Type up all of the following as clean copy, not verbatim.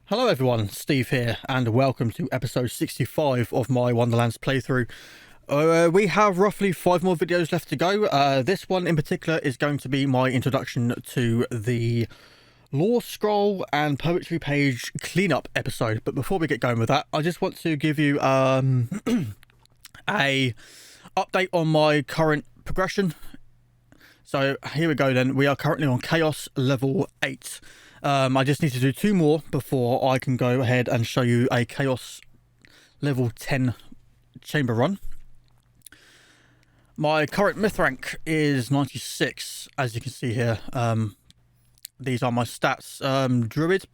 Hello everyone, Steve here, and welcome to episode 65 of my Wonderlands playthrough. We have roughly 5 more videos left to go. This one in particular is going to be my introduction to the lore scroll and poetry page cleanup episode. But before we get going with that, I just want to give you a update on my current progression. So here we go then. We are currently on Chaos level 8. I just need to do 2 more before I can go ahead and show you a Chaos level 10 chamber run. My current myth rank is 96, as you can see here. These are my stats. Druid,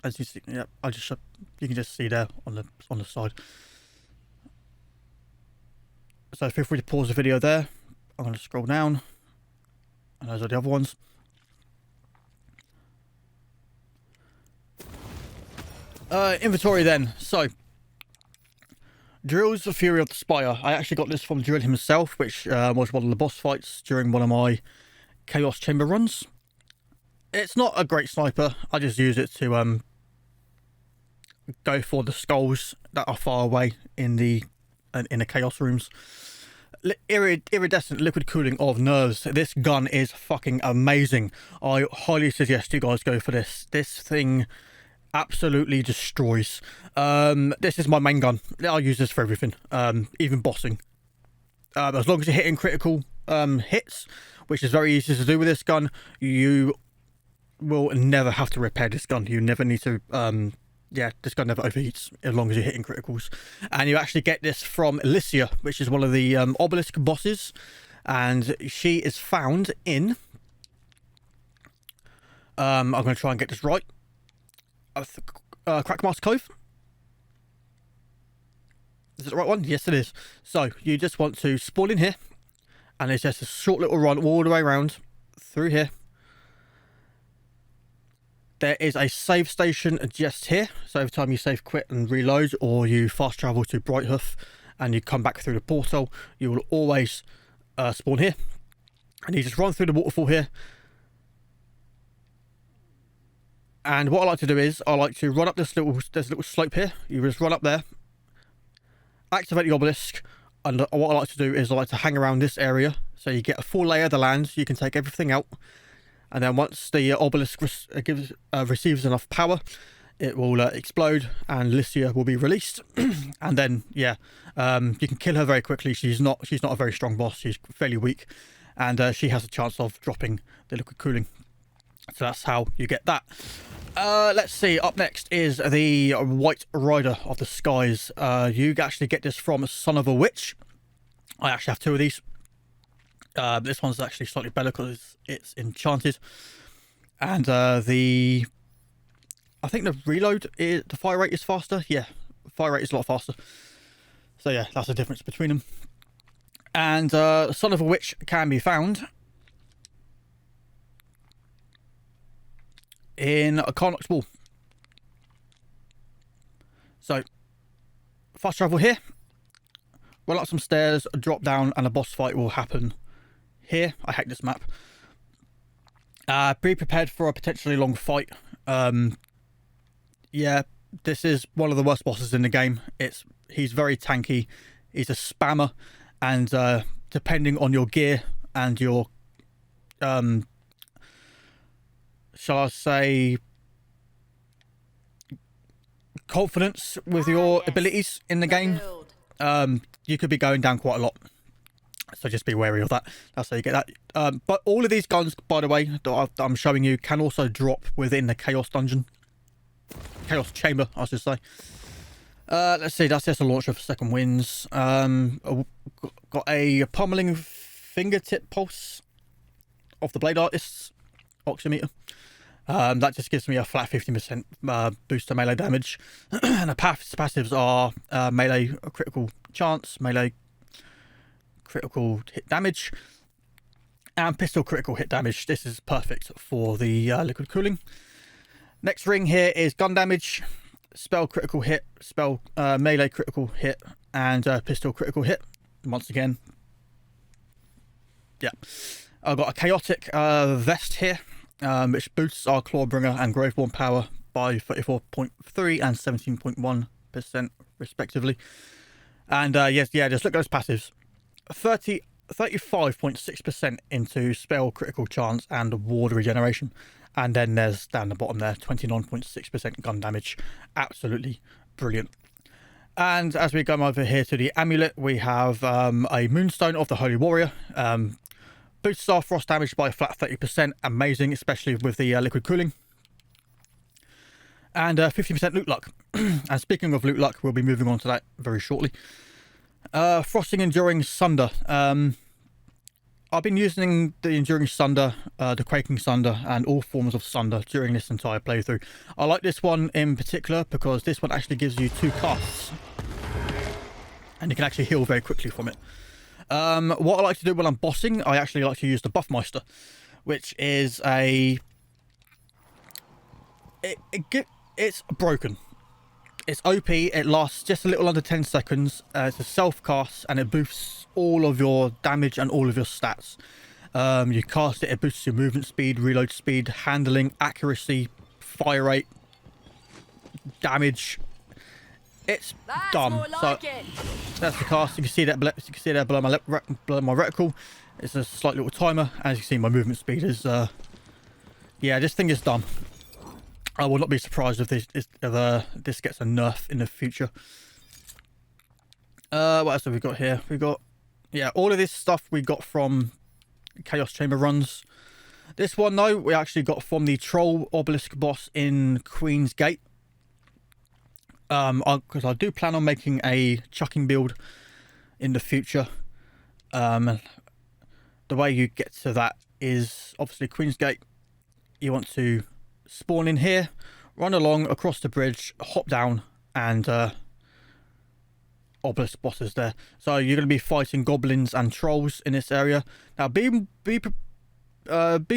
as you see, yeah, you can just see there on the side. So feel free to pause the video there. I'm going to scroll down, and those are the other ones. Inventory then. So, Drill's the Fury of the Spire. I actually got this from Drill himself, which was one of the boss fights during one of my Chaos Chamber runs. It's not a great sniper. I just use it to go for the skulls that are far away in the Chaos rooms. Iridescent liquid cooling of nerves. This gun is fucking amazing. I highly suggest you guys go for this. This thing absolutely destroys. This is my main gun. I'll use this for everything, even bossing. As long as you're hitting critical hits, which is very easy to do with this gun, you will never have to repair this gun. You never need to this gun never overheats as long as you're hitting criticals. And you actually get this from Alicia, which is one of the obelisk bosses, and she is found in I'm going to try and get this right. Crackmaster Cove. Is it the right one? Yes, it is. So you just want to spawn in here, and it's just a short little run all the way around through here. There is a save station just here, so every time you save, quit and reload, or you fast travel to Brighthoof and you come back through the portal, you will always spawn here, and you just run through the waterfall here. And what I like to do is, I like to run up there's a little slope here. You just run up there, activate the obelisk, and what I like to do is I like to hang around this area, so you get a full lay of the land. You can take everything out, and then once the obelisk receives enough power, it will explode, and Licia will be released. And then, yeah, you can kill her very quickly. She's not a very strong boss. She's fairly weak, and she has a chance of dropping the liquid cooling. So that's how you get that. Let's see, up next is the White Rider of the Skies. You actually get this from Son of a Witch. I actually have 2 of these. This one's actually slightly better because it's enchanted. And I think the fire rate is faster. Yeah, fire rate is a lot faster. So yeah, that's the difference between them. And Son of a Witch can be found in a Carnock's Wall. So, fast travel here, run up some stairs, drop down, and a boss fight will happen here. I hate this map. Be prepared for a potentially long fight. Yeah, this is one of the worst bosses in the game. He's very tanky, he's a spammer, and depending on your gear and your shall I say, confidence with your abilities in the game, you could be going down quite a lot. So just be wary of that. That's how you get that. But all of these guns, by the way, that I'm showing you, can also drop within the Chaos Dungeon. Chaos Chamber, I should say. Let's see, that's just a launcher for second winds. Got a pummeling fingertip pulse of the Blade Artist's oximeter. That just gives me a flat 50% boost to melee damage. And the passives are melee critical chance, melee critical hit damage, and pistol critical hit damage. This is perfect for the liquid cooling. Next ring here is gun damage, spell critical hit, spell melee critical hit, and pistol critical hit. Once again, yeah. I've got a chaotic vest here, which boosts our Clawbringer and Graveborn power by 34.3 and 17.1% respectively. And yes, yeah, just look at those passives. 35.6% into spell critical chance and ward regeneration. And then there's down the bottom there, 29.6% gun damage. Absolutely brilliant. And as we come over here to the amulet, we have a Moonstone of the Holy Warrior. Boosts our frost damage by a flat 30%. Amazing, especially with the liquid cooling. And 50% loot luck. And speaking of loot luck, we'll be moving on to that very shortly. Frosting Enduring Sunder. I've been using the Enduring Sunder, the Quaking Sunder, and all forms of Sunder during this entire playthrough. I like this one in particular because this one actually gives you 2 casts. And you can actually heal very quickly from it. What I like to do when I'm bossing, I actually like to use the Buffmeister, which is a... It's broken. It's OP, it lasts just a little under 10 seconds, it's a self-cast, and it boosts all of your damage and all of your stats. You cast it, it boosts your movement speed, reload speed, handling, accuracy, fire rate, damage. It's done. So that's the cast. You can see that. You can see there below my reticle. It's a slight little timer. As you can see, my movement speed is. Yeah, this thing is done. I will not be surprised if this gets a nerf in the future. What else have we got here? We got, yeah, all of this stuff we got from Chaos Chamber runs. This one though, we actually got from the Troll Obelisk boss in Queen's Gate. Because I do plan on making a chucking build in the future. The way you get to that is obviously Queen's Gate. You want to spawn in here, run along across the bridge, hop down, and obelisk bosses there. So you're going to be fighting goblins and trolls in this area. Now be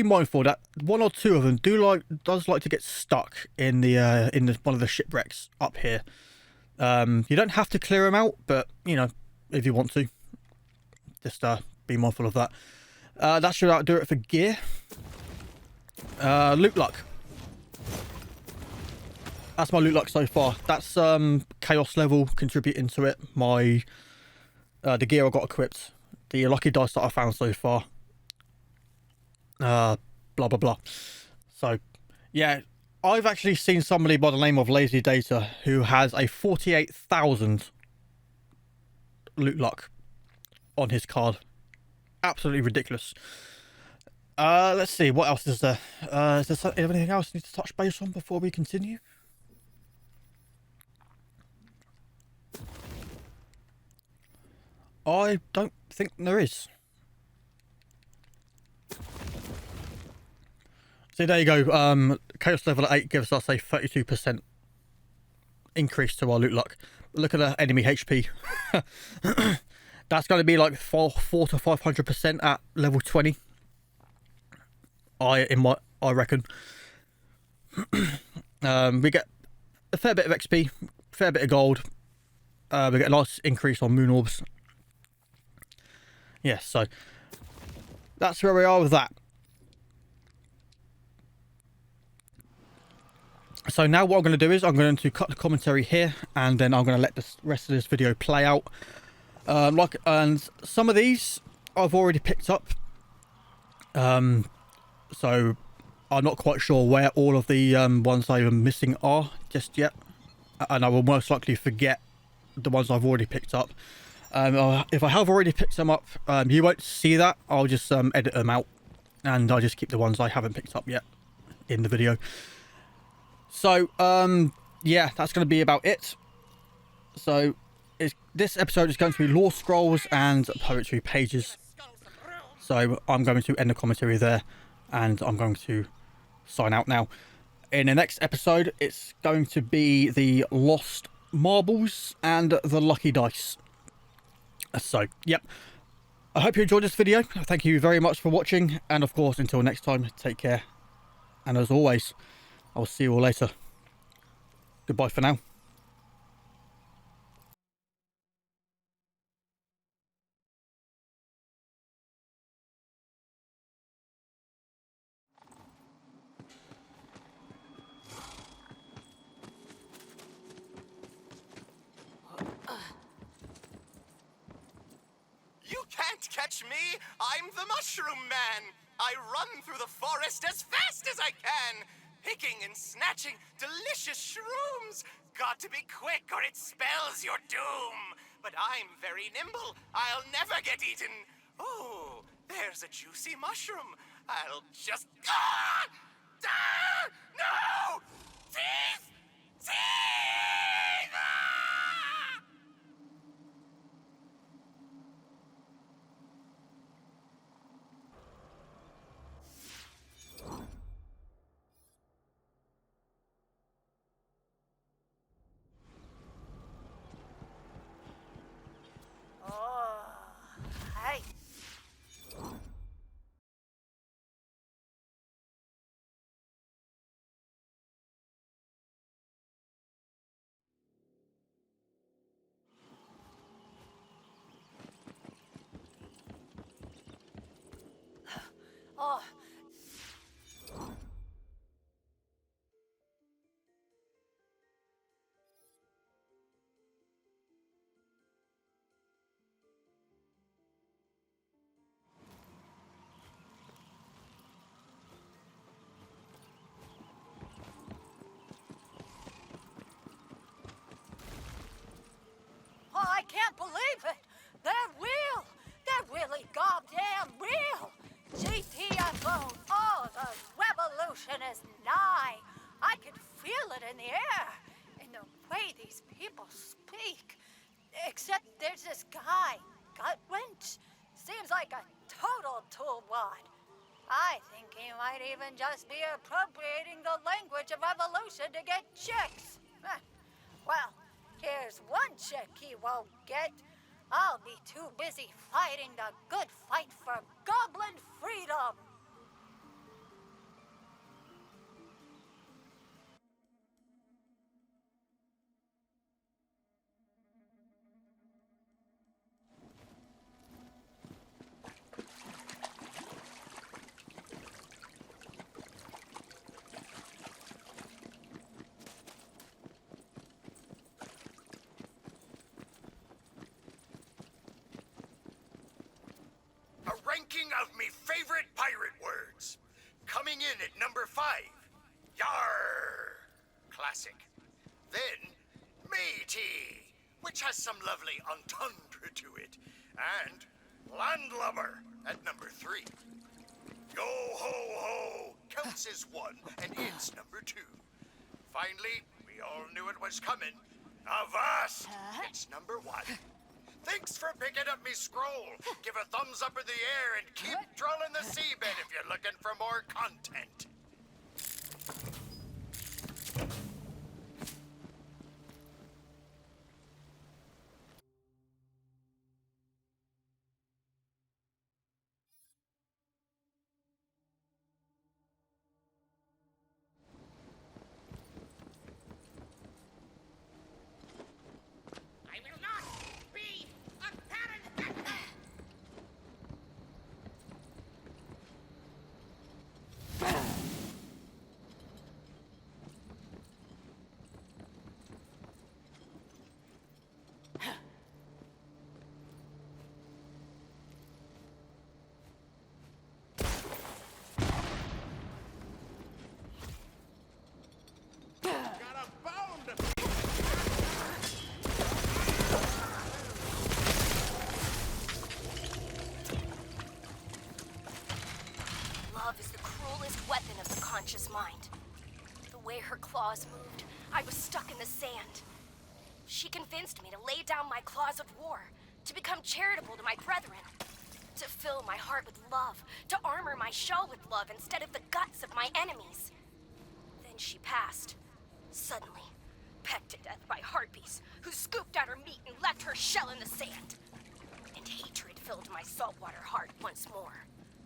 mindful that 1 or 2 of them does like to get stuck in one of the shipwrecks up here. You don't have to clear them out, but you know, if you want to, just be mindful of that. That should outdo it for gear. Loot luck. That's my loot luck so far. That's chaos level contributing to it. My the gear I got equipped, the lucky dice that I found so far. Blah blah blah. So yeah, I've actually seen somebody by the name of Lazy Data who has a 48,000 loot luck on his card. Absolutely ridiculous. Let's see, what else is there? Is there anything else I need to touch base on before we continue? I don't think there is. See, there you go. Chaos level at 8 gives us a 32% increase to our loot luck. Look at the enemy HP. That's going to be like 400 to 500% at level 20. I reckon. We get a fair bit of XP, fair bit of gold. We get a nice increase on moon orbs. Yes, so that's where we are with that. So now what I'm going to do is I'm going to cut the commentary here, and then I'm going to let the rest of this video play out. And some of these I've already picked up. So I'm not quite sure where all of the ones I'm missing are just yet, and I will most likely forget the ones I've already picked up. If I have already picked them up, you won't see that. I'll just edit them out, and I'll just keep the ones I haven't picked up yet in the video. So yeah, that's going to be about it. So this episode is going to be lore scrolls and poetry pages. So I'm going to end the commentary there, and I'm going to sign out now. In the next episode, it's going to be the lost marbles and the lucky dice. So, yep. I hope you enjoyed this video. Thank you very much for watching. And of course, until next time, take care. And as always, I'll see you all later. Goodbye for now. catch me, I'm the Mushroom Man. I run through the forest as fast as I can, picking and snatching delicious shrooms. Got to be quick or it spells your doom. But I'm very nimble. I'll never get eaten. Oh, there's a juicy mushroom. I'll just... Ah! Ah! No! Teeth! Teeth! Ah! Oh, hey. Oh. Oh, I can't believe it! They're real! They're really goddamn real! GTFO! Oh, the revolution is nigh! I can feel it in the air, in the way these people speak. Except there's this guy, Gutwinch. Seems like a total toolwad. I think he might even just be appropriating the language of evolution to get chicks. Well, here's one chick he won't get. I'll be too busy fighting the good fight for goblin freedom. A ranking of me favorite pirate words. Coming in at number 5. Yar! Classic. Then, matey, which has some lovely entendre to it. And landlubber at number 3. Yo ho ho counts as 1 and is number 2. Finally, we all knew it was coming. Avast! It's number 1. Thanks for picking up me scroll. Give a thumbs up in the air and keep trolling the seabed if you're looking for more content. I will not be a parent. Got a bone to pick. Love is the cruelest weapon of the conscious mind. The way her claws moved, I was stuck in the sand. She convinced me to lay down my claws of war, to become charitable to my brethren, to fill my heart with love, to armor my shell with love instead of the guts of my enemies. Then she passed, suddenly, pecked to death by harpies who scooped out her meat and left her shell in the sand. And hatred filled my saltwater heart once more.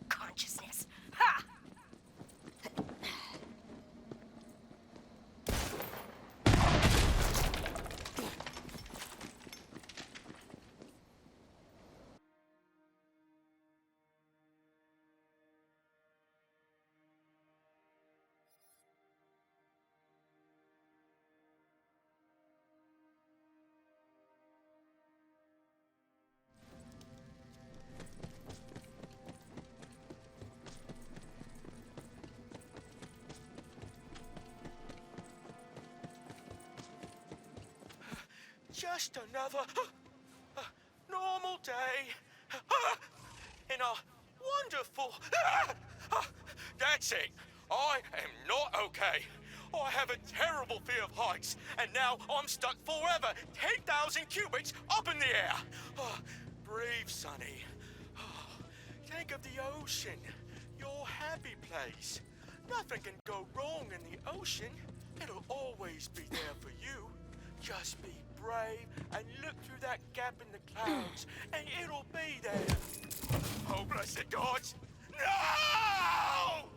Consciousness. Ha! just another normal day in a wonderful... That's it. I am not okay. I have a terrible fear of heights, and now I'm stuck forever 10,000 cubits up in the air. Breathe, Sonny. Think of the ocean, your happy place. Nothing can go wrong in the ocean. It'll always be there for you. Just be brave and look through that gap in the clouds, and it'll be there. Oh, blessed gods! No!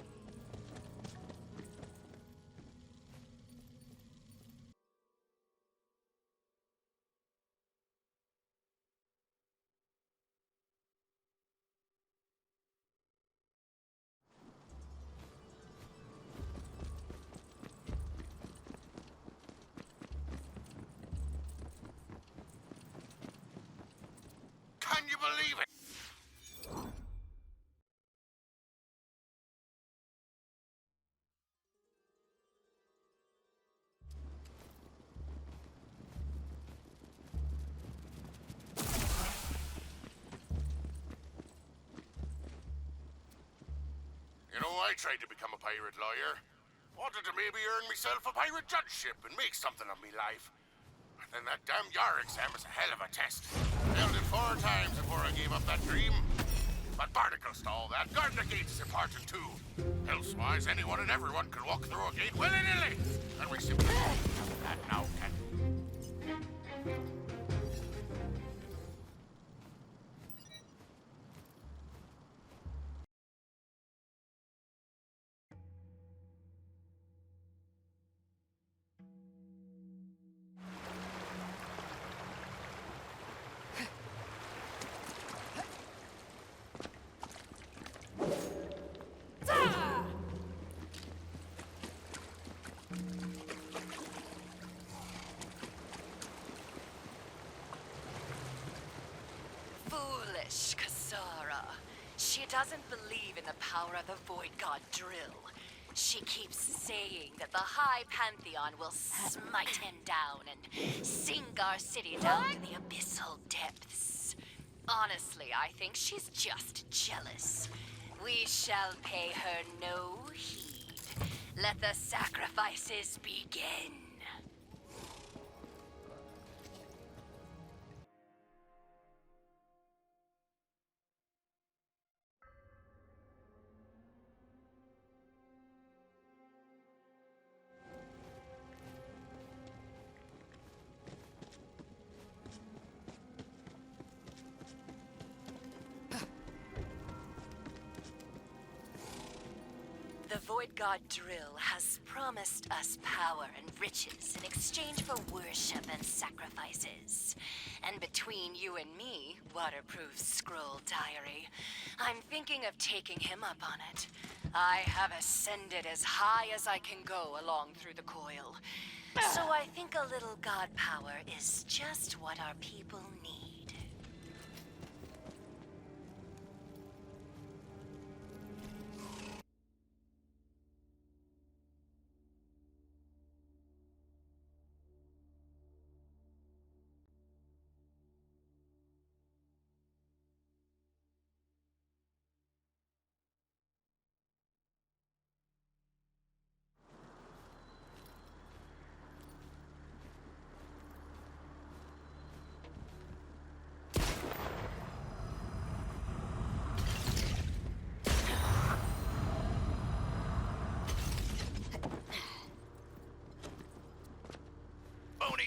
Can you believe it? You know, I tried to become a pirate lawyer. Wanted to maybe earn myself a pirate judgeship and make something of me life. But then that damn YAR exam was a hell of a test. Failed it 4 times before I gave up that dream. But particles to all that, guarding the gates is important too. Elsewise, anyone and everyone can walk through a gate willy-nilly. And we simply don't have that now, can we? Foolish Kasara. She doesn't believe in the power of the Void God drill. She keeps saying that the High Pantheon will smite him down and sink our city down to the abyssal depths. Honestly, I think she's just jealous. We shall pay her no heed. Let the sacrifices begin. The Void God Drill has promised us power and riches in exchange for worship and sacrifices. And between you and me, waterproof scroll diary, I'm thinking of taking him up on it. I have ascended as high as I can go along through the coil. So I think a little god power is just what our people need.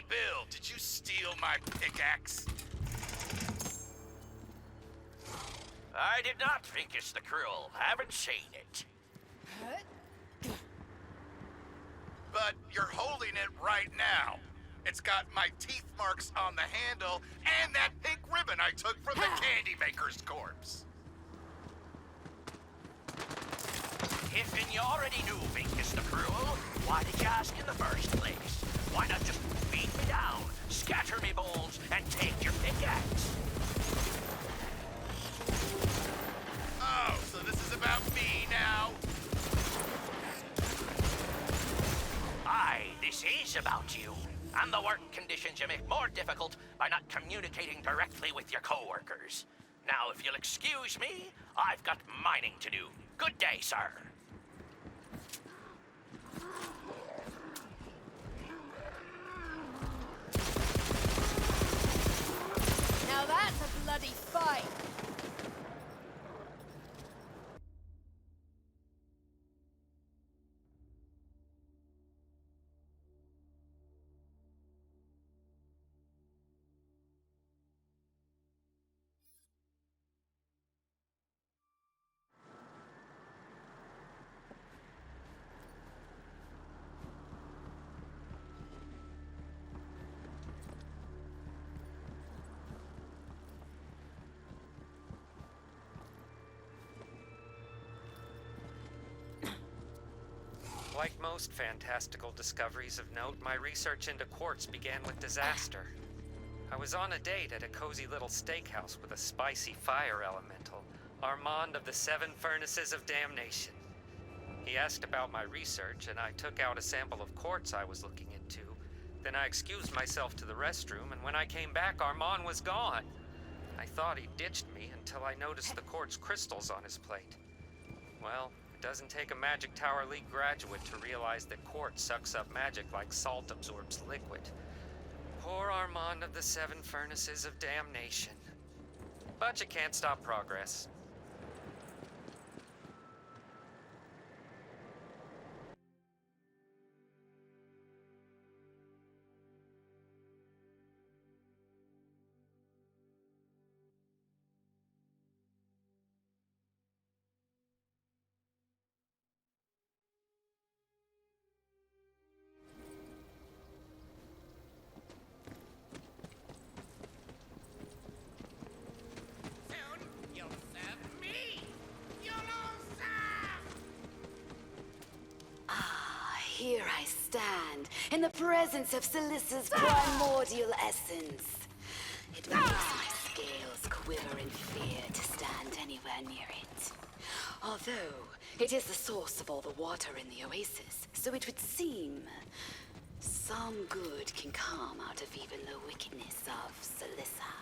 Bill, did you steal my pickaxe? I did not think it's the Cruel. Haven't seen it. But you're holding it right now. It's got my teeth marks on the handle and that pink ribbon I took from the candy maker's corpse. If you already knew Vinkus the Cruel, why did you ask in the first place? Why not just beat me down, scatter me balls, and take your pickaxe? Oh, so this is about me now? Aye, this is about you. And the work conditions you make more difficult by not communicating directly with your co-workers. Now, if you'll excuse me, I've got mining to do. Good day, sir. Now that's a bloody fight. Like most fantastical discoveries of note, my research into quartz began with disaster. I was on a date at a cozy little steakhouse with a spicy fire elemental, Armand of the Seven Furnaces of Damnation. He asked about my research, and I took out a sample of quartz I was looking into. Then I excused myself to the restroom, and when I came back, Armand was gone. I thought he ditched me until I noticed the quartz crystals on his plate. Well, it doesn't take a Magic Tower League graduate to realize that quartz sucks up magic like salt absorbs liquid. Poor Armand of the Seven Furnaces of Damnation. But you can't stop progress. Soon you'll serve me. You'll all serve. Here I stand, in the presence of Salissa's primordial essence. It makes my scales quiver in fear to stand anywhere near it. Although, it is the source of all the water in the oasis, so it would seem some good can come out of even the wickedness of Salissa.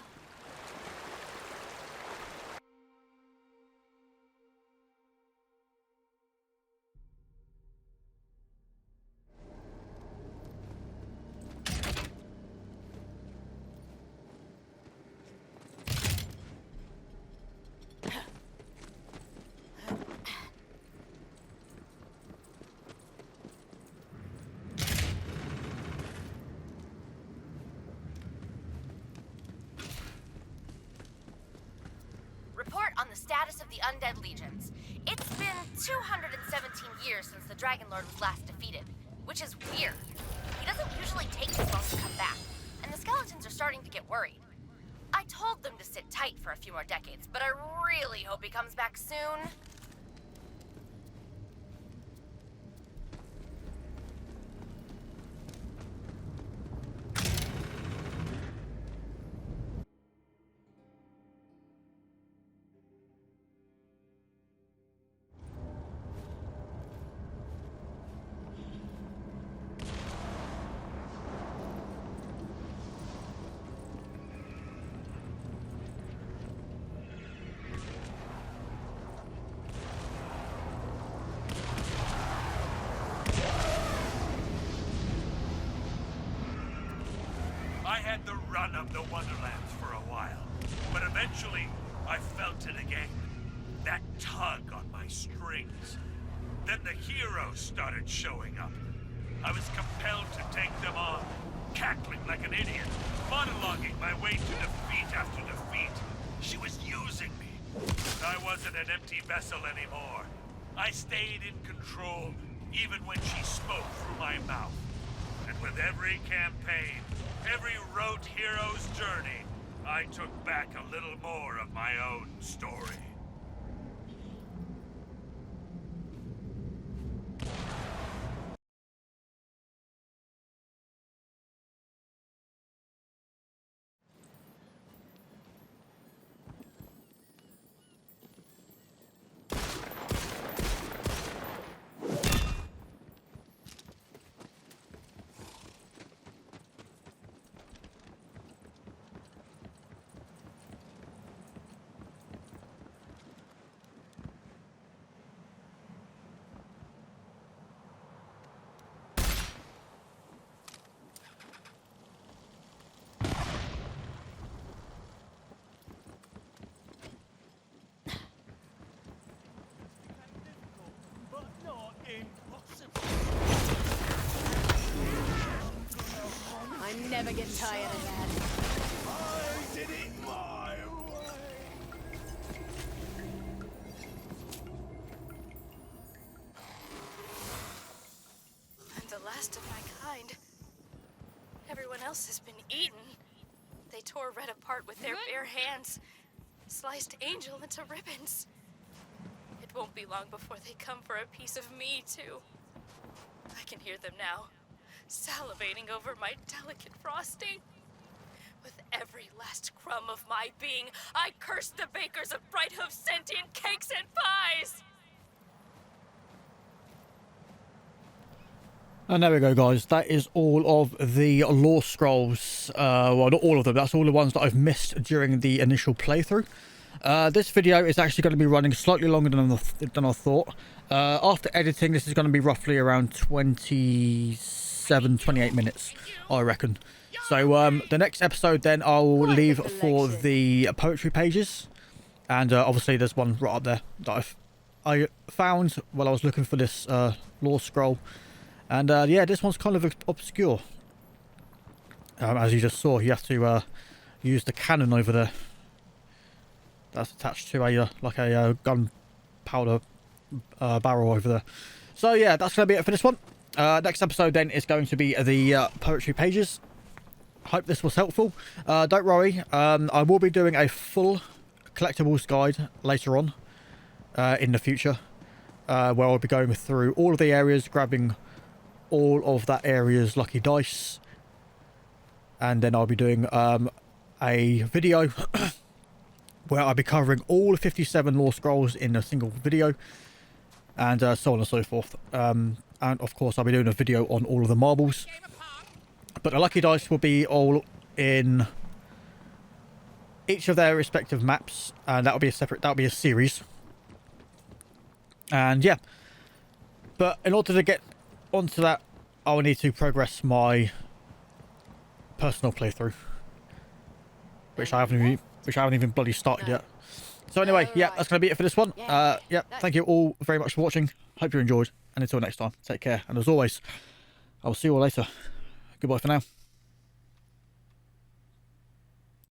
Report on the status of the Undead Legions. It's been 217 years since the Dragon Lord was last defeated, which is weird. He doesn't usually take this long to come back, and the skeletons are starting to get worried. I told them to sit tight for a few more decades, but I really hope he comes back soon. I had the run of the Wonderlands for a while, but eventually I felt it again. That tug on my strings. Then the heroes started showing up. I was compelled to take them on, cackling like an idiot, monologuing my way to defeat after defeat. She was using me. But I wasn't an empty vessel anymore. I stayed in control, even when she spoke through my mouth. And with every campaign, every rote hero's journey, I took back a little more of my own story. Never get tired of that. I did it my way. I'm the last of my kind. Everyone else has been eaten. They tore Red apart with their bare hands, sliced Angel into ribbons. It won't be long before they come for a piece of me, too. I can hear them now, salivating over my delicate frosting. With every last crumb of my being, I curse the bakers of Bright Hoof sentient cakes and pies! And there we go, guys. That is all of the lore scrolls. Well, not all of them. That's all the ones that I've missed during the initial playthrough. This video is actually going to be running slightly longer than I thought. After editing, this is going to be roughly around 28 minutes, I reckon. So the next episode then I'll leave for the poetry pages. And obviously there's one right up there that I found while I was looking for this lore scroll. And yeah, this one's kind of obscure. As you just saw, you have to use the cannon over there. That's attached to a like a gunpowder barrel over there. So yeah, that's going to be it for this one. Next episode then is going to be the poetry pages. Hope this was helpful. Don't worry, I will be doing a full collectibles guide later on in the future, where I'll be going through all of the areas, grabbing all of that area's lucky dice, and then I'll be doing a video where I'll be covering all 57 lore scrolls in a single video, and so on and so forth. And of course I'll be doing a video on all of the marbles, but the lucky dice will be all in each of their respective maps, and that'll be a series. And yeah, but in order to get onto that, I will need to progress my personal playthrough, which I haven't even bloody started yet. So anyway, yeah, that's going to be it for this one. Yeah, thank you all very much for watching. Hope you enjoyed, and until next time, take care. And as always, I will see you all later. Goodbye for now.